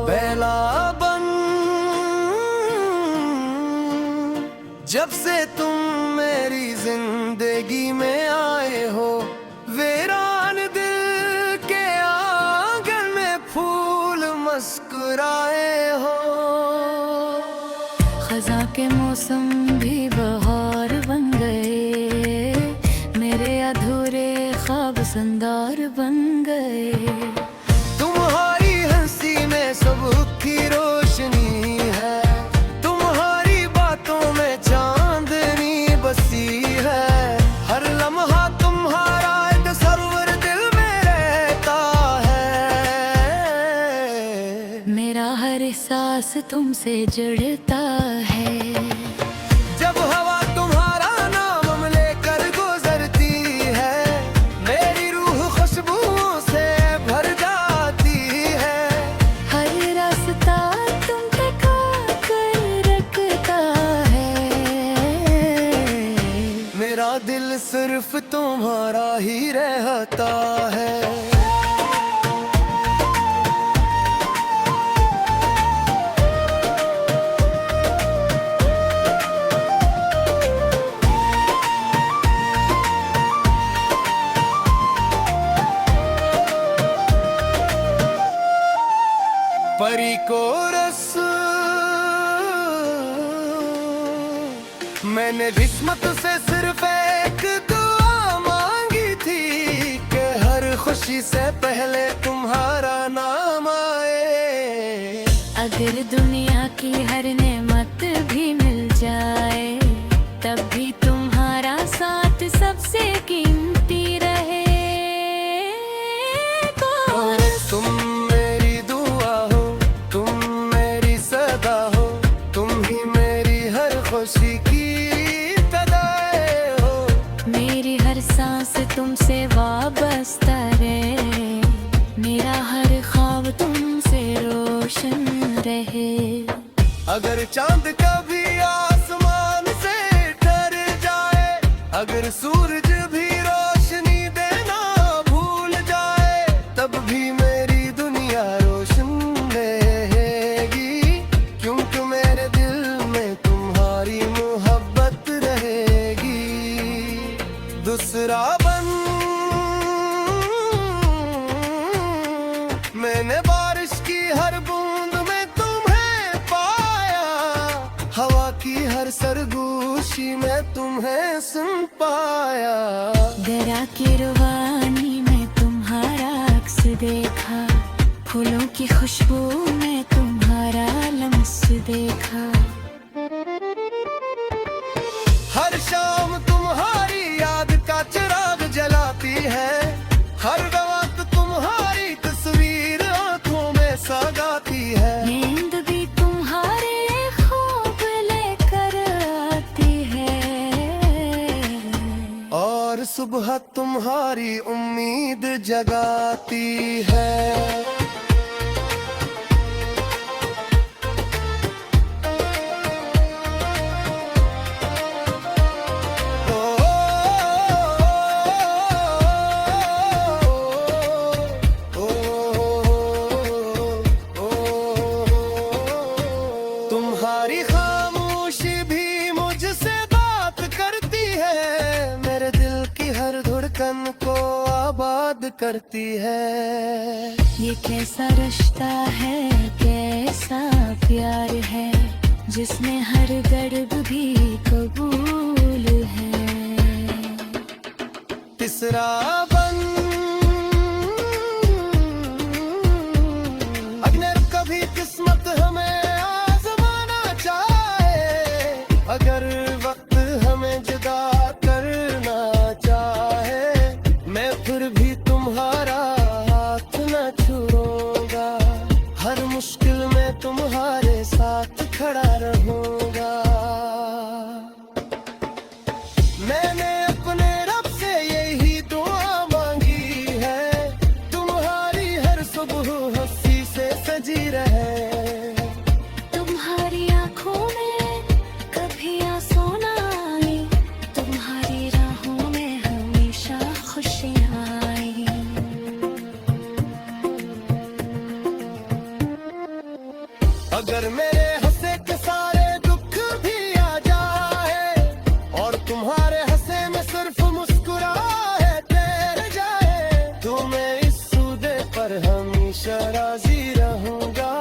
पहला बन जब से तुम मेरी जिंदगी में आए हो, वीरान दिल के आंगन में फूल मुस्कुराए हो। खजा के मौसम भी बहार बन गए, मेरे अधूरे ख्वाब संदार बन गए। तुम्हारी हंसी में सब की रोशनी है, तुम्हारी बातों में चांदनी बसी है। हर लम्हा तुम्हारा तस्वीर दिल में रहता है, मेरा हर एहसास तुमसे जुड़ता है। जब हवा तुम्हारा नाम लेकर गुजरती है, मेरी रूह खुशबुओं से भर जाती है। हर रास्ता तुम टिका कर रखता है, मेरा दिल सिर्फ तुम्हारा ही रहता है। परी को रस मैंने किस्मत से सिर्फ एक दुआ मांगी थी कि हर खुशी से पहले तुम्हारा नाम आए। अगर दुनिया की हर नेमत भी मिल जाए, तब भी तुम्हारा साथ सबसे कीमती रहे। तुम मेरी दुआ हो, तुम मेरी सदा हो, तुम ही मेरी हर खुशी की तदाए हो। मेरी हर सांस तुमसे वाबस्ता रहे, मेरा हर ख्वाब तुमसे रोशन रहे। अगर चांद कभी आसमान से डर जाए, अगर सूरज भी रोशनी देना भूल जाए, तब भी मेरी दुनिया रोशन रहेगी, क्योंकि मेरे दिल में तुम्हारी मोहब्बत रहेगी। दूसरा बन मैंने बारिश की हर बूंद में तुम्हें पाया, हवा की हर सरगोशी में तुम्हें सुन पाया। दरा की रुबानी में तुम्हारा अक्स देखा, फूलों की खुशबू में तुम्हारा लम्स देखा। हर शाम तुम्हारी याद का चिराग जलाती है, हर वक्त तुम्हारी तस्वीर आंखों में सगाती है। नींद भी तुम्हारे ख्वाब लेकर आती है, और सुबह तुम्हारी उम्मीद जगाती है। तुम्हारी खामोशी भी मुझसे बात करती है, मेरे दिल की हर धड़कन को आबाद करती है। ये कैसा रिश्ता है, कैसा प्यार है, जिसमें हर दर्द भी कबूल है। तीसरा बन अगर कभी किस्मत हमें आजमाना चाहे, अगर वक्त हमें जुदा करना चाहे, मैं फिर भी तुम्हारा हाथ न छोड़ूंगा, हर मुश्किल में तुम्हारे साथ खड़ा रहूंगा। मैंने अपने रब से यही दुआ मांगी है, तुम्हारी हर सुबह हंसी से सजी रहे। तुम्हारी आंखों में कभी आंसू ना आए, तुम्हारी राहों में हमेशा खुशियाँ आई। अगर मेरे हंसे के सारे दुख भी आ जाए और तुम्हारे हंसे में सिर्फ मुस्कुराहटे रह जाए, तो मैं इस सूदे पर हमेशा राजी रहूंगा,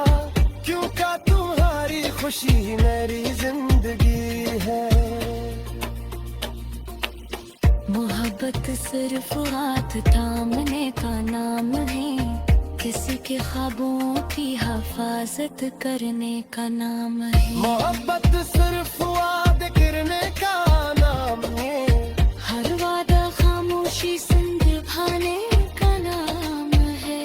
क्योंकि तुम्हारी खुशी ही मेरी जिंदगी है। मोहब्बत सिर्फ हाथ थामने का नाम है, किसी के ख्वाबों की हिफाजत करने का नाम है। मोहब्बत सिर्फ वादे करने का नाम है, हर वादा खामोशी से निभाने का नाम है।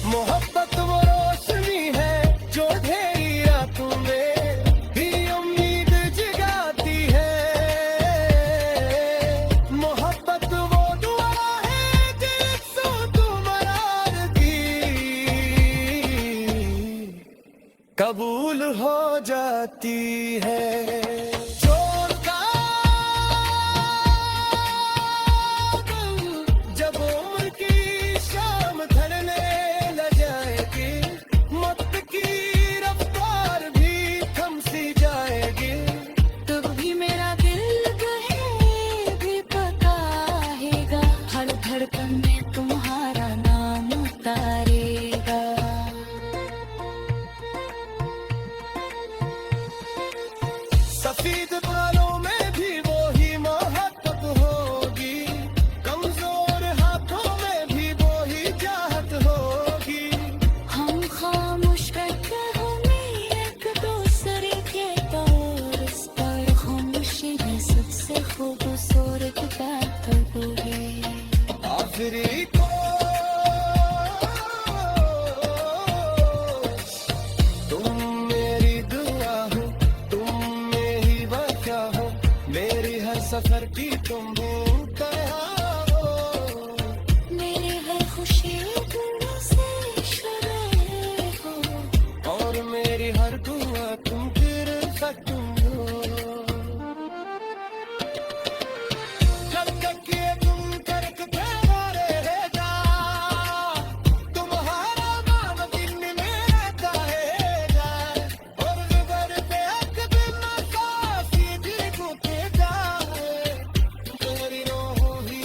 मोहब्बत वो रोशनी है जो ढेरी रातों में भी उम्मीद जगाती है। मोहब्बत वो दुआ है जिससे तुम्हारा की कबूल हो जाती है। जब उम्र की शाम ढलने लग जाएगी, मौत की रफ्तार भी थम सी जाएगी, तब भी मेरा दिल कहीं भी पकाएगा, हर धड़कन में तुम्हारा नाम उतारेगा। सफेद बालों में भी वही मोहब्बत होगी, कमजोर हाथों में भी वही चाहत होगी। हम खामोश बैठे होंगे एक दूसरे के तौर पर, खामोशी में सबसे खूबसूरत बात होगी। आखिरी को तुम मेरी दुआ हो, तुम में ही वाक़या हो, मेरी हर सफर की तुम तरह हो। मेरे हर खुशी तुमसे शुरू हो, और मेरी हर दुआ तुम फिर तुम हो। जब तक ये तुम करकते रहेगा, तुम्हारा नाम दिल में रहता रहेगा, और ज़ुबान पे एक दिन सासी दिल को तेजा है, तुम्हारी रोह ही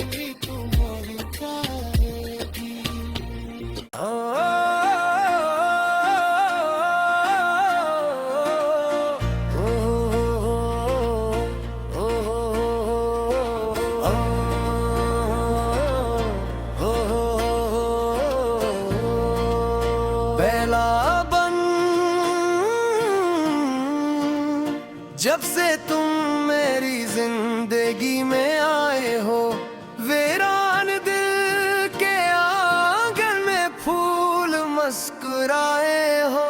तुम्हारी करेगी। बेला बन जब से तुम मेरी जिंदगी में आए हो, वीरान दिल के आंगन में फूल मुस्कुराए हो।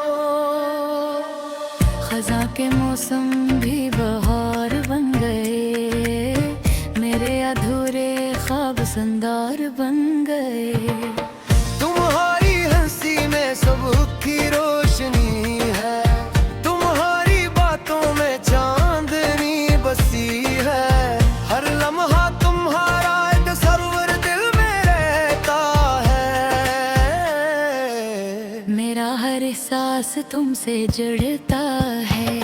खजा के मौसम भी बहार बन गए, मेरे अधूरे ख्वाब संदार बन गए। तुम्हारी हंसी में सबकी रोशनी है, तुम्हारी बातों में चांदनी बसी है, हर लम्हा तुम्हारा तस्वीर दिल में रहता है। मेरा हर एहसास तुमसे जुड़ता है,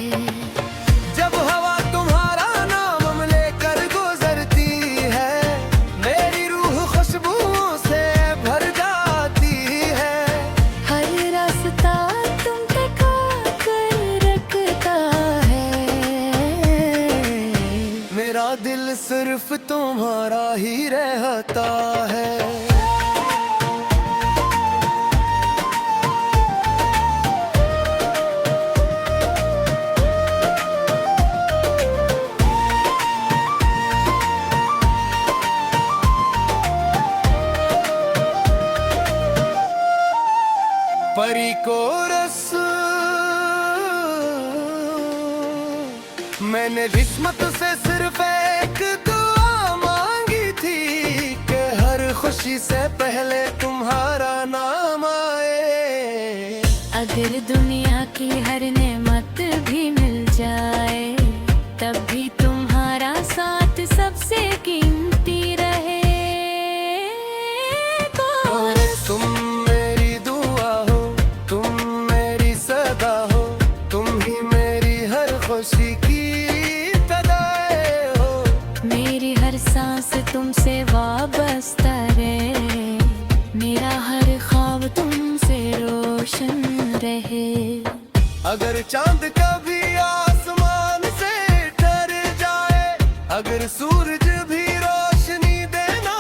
जब हवा तुम्हारा नाम लेकर गुजरती है, मेरी रूह खुशबुओं से भर जाती है। हर रास्ता तुम तका कर रखता है, मेरा दिल सिर्फ तुम्हारा ही रहता है। परी को रस मैंने किस्मत से सिर्फ एक दुआ मांगी थी, कि हर खुशी से पहले तुम्हारा नाम आए। अगर दुनिया की हर नेमत भी मिल जाए, तब भी तुम्हारा साथ सबसे कीमती रहे। तुम मेरी दुआ हो, तुम अगर चांद कभी आसमान से डर जाए, अगर सूरज भी रोशनी देना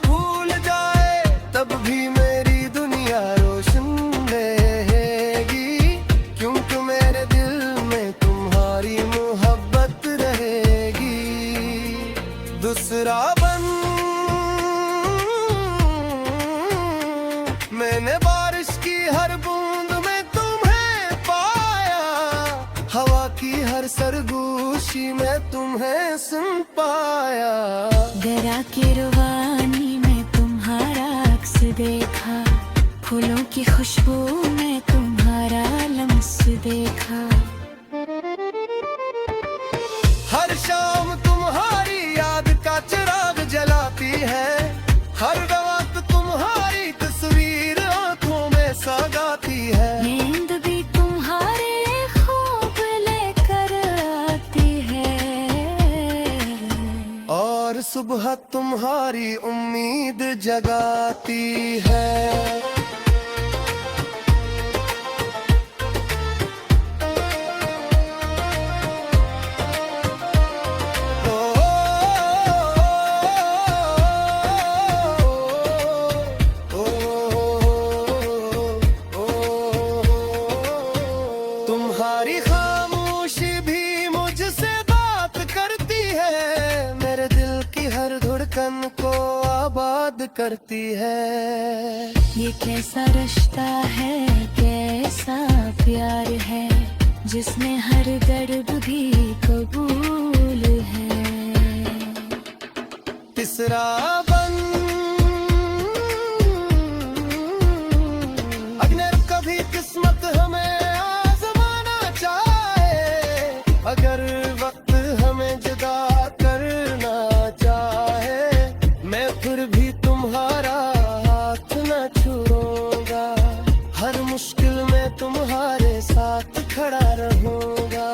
भूल जाए, तब भी मेरी दुनिया रोशन रहेगी, क्योंकि मेरे दिल में तुम्हारी मोहब्बत रहेगी। दूसरा बन मैंने बारिश की हर बूंद में तुम्हें पाया, हवा की हर सरगोशी में तुम्हें सुन पाया। दरा की रवानी में तुम्हारा अक्स देखा, फूलों की खुशबू में तुम्हारा लम्स देखा। हर शाम तुम्हारी याद का चिराग जलाती है, हर वक्त तुम्हारी तस्वीर आंखों में सगाती है। नींद भी तुम्हारे खूब लेकर आती है, और सुबह तुम्हारी उम्मीद जगाती है। तुम्हारी खामोशी भी मुझसे बात करती है, मेरे दिल की हर धड़कन को आबाद करती है। ये कैसा रिश्ता है, कैसा प्यार है, जिसमें हर दर्द भी कबूल है। तीसरा बन अगर कभी किस्मत हमें आजमाना चाहे, अगर वक्त हमें जुदा करना चाहे, मैं फिर भी तुम्हारा हाथ न छोड़ूंगा, हर मुश्किल में तुम्हारे साथ खड़ा रहूंगा।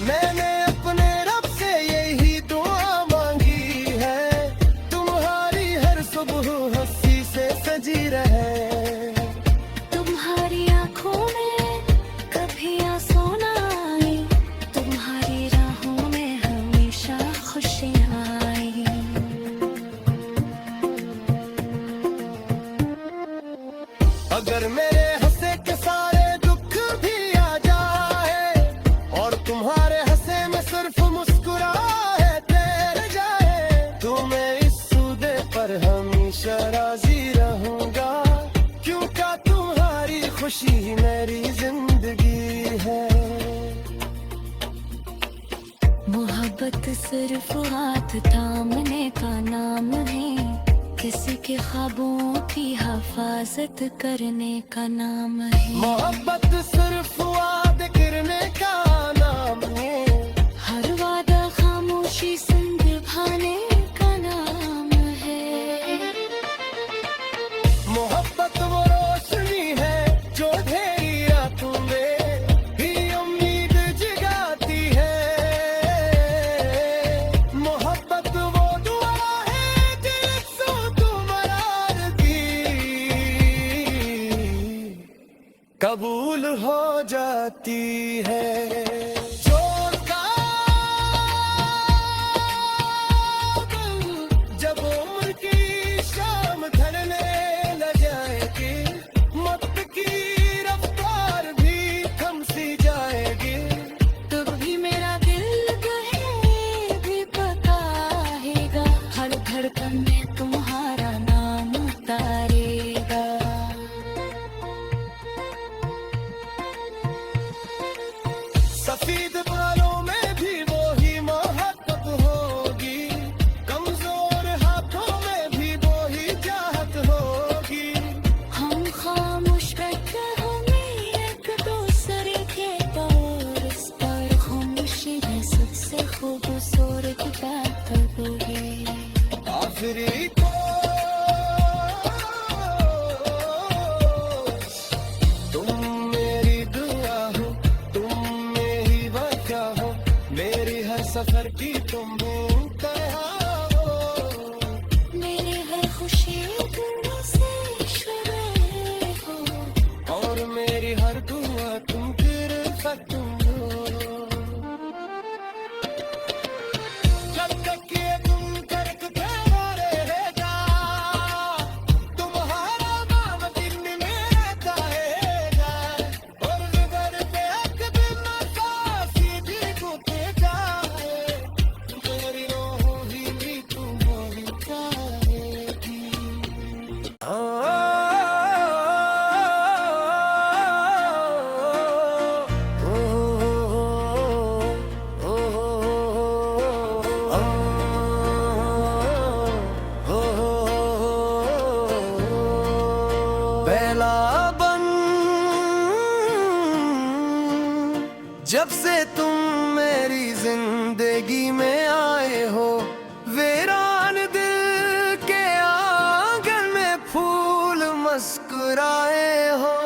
मैंने अपने रब से यही दुआ मांगी है, तुम्हारी हर सुबह हंसी से सजी रहे। तुम्हारी आंखों में कभी आंसू ना आए, तुम्हारी राहों में हमेशा खुशियाँ आई। अगर मेरे हंसे के सारे दुख भी आ जाए, और तुम्हारे हंसे में सिर्फ मुस्कुराहटे रह जाए, तो मैं इस सूदे पर हमेशा राजी रहूंगा, क्योंकि तुम्हारी खुशी ही मेरी जिंदगी है। मोहब्बत सिर्फ हाथ थामने का नाम है, किसी के ख्वाबों की हिफाजत करने का नाम है। मोहब्बत सिर्फ वादे करने का नाम है, हर वादा खामोशी से निभाने का नाम है। मोहब्बत वो रोशनी है जो ढेरी रातों में भी उम्मीद जगाती है। मोहब्बत वो दुआ है जिससे तुम्हारा की कबूल हो जाती है। जब उम्र की शाम ढलने लग जाएगी, मौत की रफ्तार भी थम सी जाएगी, तब भी मेरा दिल कहीं भी बताएगा, हर धड़कन में तुम्हारा नाम उतारेगा। पहला बन। जब से तुम मेरी जिंदगी में आए हो, वीरान दिल के आंगन में फूल मुस्कुराए हो।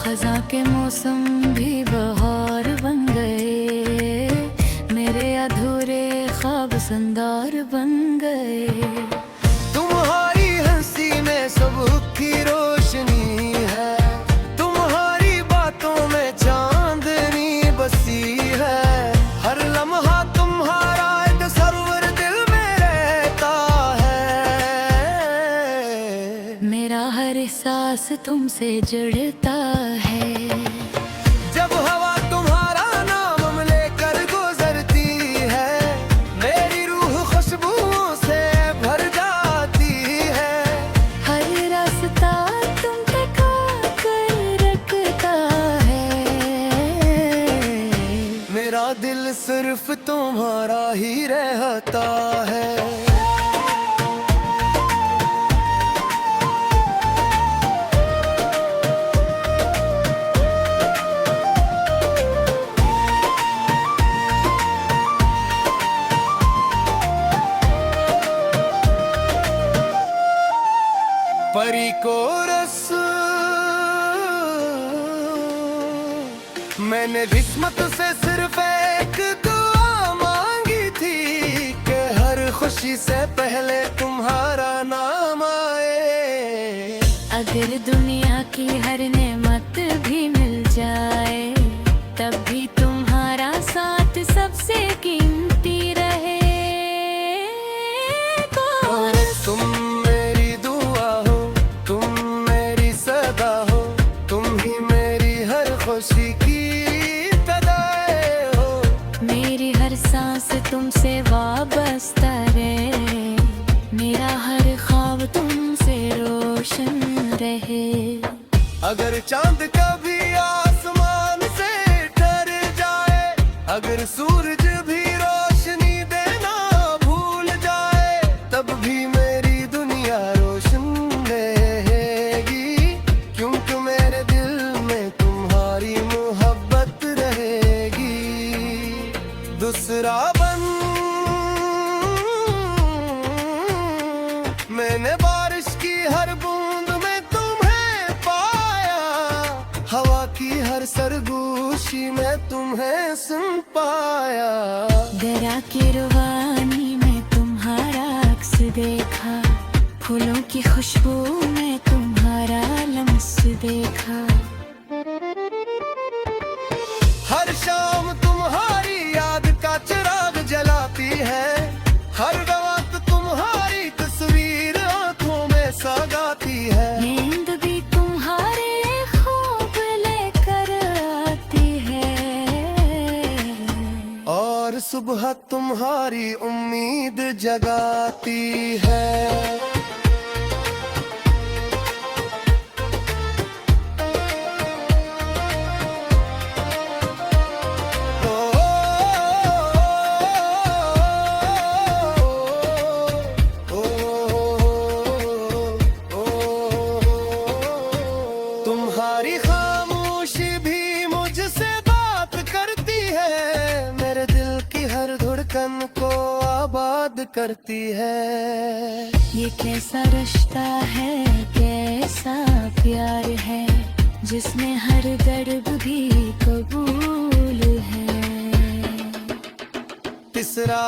खजा के मौसम भी बहार बन गए, मेरे अधूरे ख्वाब संदार बन गए। तुम्हारी हंसी में सबकी रोशनी है, तुम्हारी बातों में चांदनी बसी है। हर लम्हा तुम्हारा तस्वीर दिल में रहता है। मेरा हर एहसास तुमसे जुड़ता है। जब हवा तुम्हारा नाम लेकर गुजरती है, मेरी रूह खुशबुओं से भर जाती है। हर रास्ता तुम तका कर रखता है। मेरा दिल सिर्फ तुम्हारा ही रहता है। परी को रस मैंने किस्मत से सिर्फ एक दुआ मांगी थी कि हर खुशी से पहले तुम्हारा नाम आए। अगर दुनिया की हर नेमत भी मिल जाए, तब भी तुम्हारा साथ सबसे कीमती रहे। तुम मेरी दुआ हो, तुम मेरी सदा हो, तुम ही मेरी हर खुशी की तदाए हो। मेरी हर सांस तुमसे वाबस्ता रहे, मेरा हर ख्वाब तुमसे रोशन रहे। अगर चांद कभी आसमान से डर जाए, अगर सूरज भी रोशनी देना भूल जाए, तब भी मेरी दुनिया रोशन रहेगी। क्योंकि मेरे दिल में तुम्हारी मोहब्बत रहेगी। दूसरा बन। मैंने बारिश की हर बूंद में तुम्हें पाया, हवा की हर सरगोशी में तुम्हें सुन पाया। दरा की रुहानी में तुम्हारा अक्स देखा, फूलों की खुशबू में तुम्हारा लम्स देखा। हर शाम तुम्हारी याद का चिराग जलाती है, हर वक्त तुम्हारी तस्वीर आंखों में सगाती है। नींद भी तुम्हारे ख्वाब लेकर आती है, और सुबह तुम्हारी उम्मीद जगाती है। तुम्हारी खामोशी भी मुझसे बात करती है, मेरे दिल की हर धड़कन को आबाद करती है। ये कैसा रिश्ता है, कैसा प्यार है, जिसमें हर दर्द भी कबूल है। तीसरा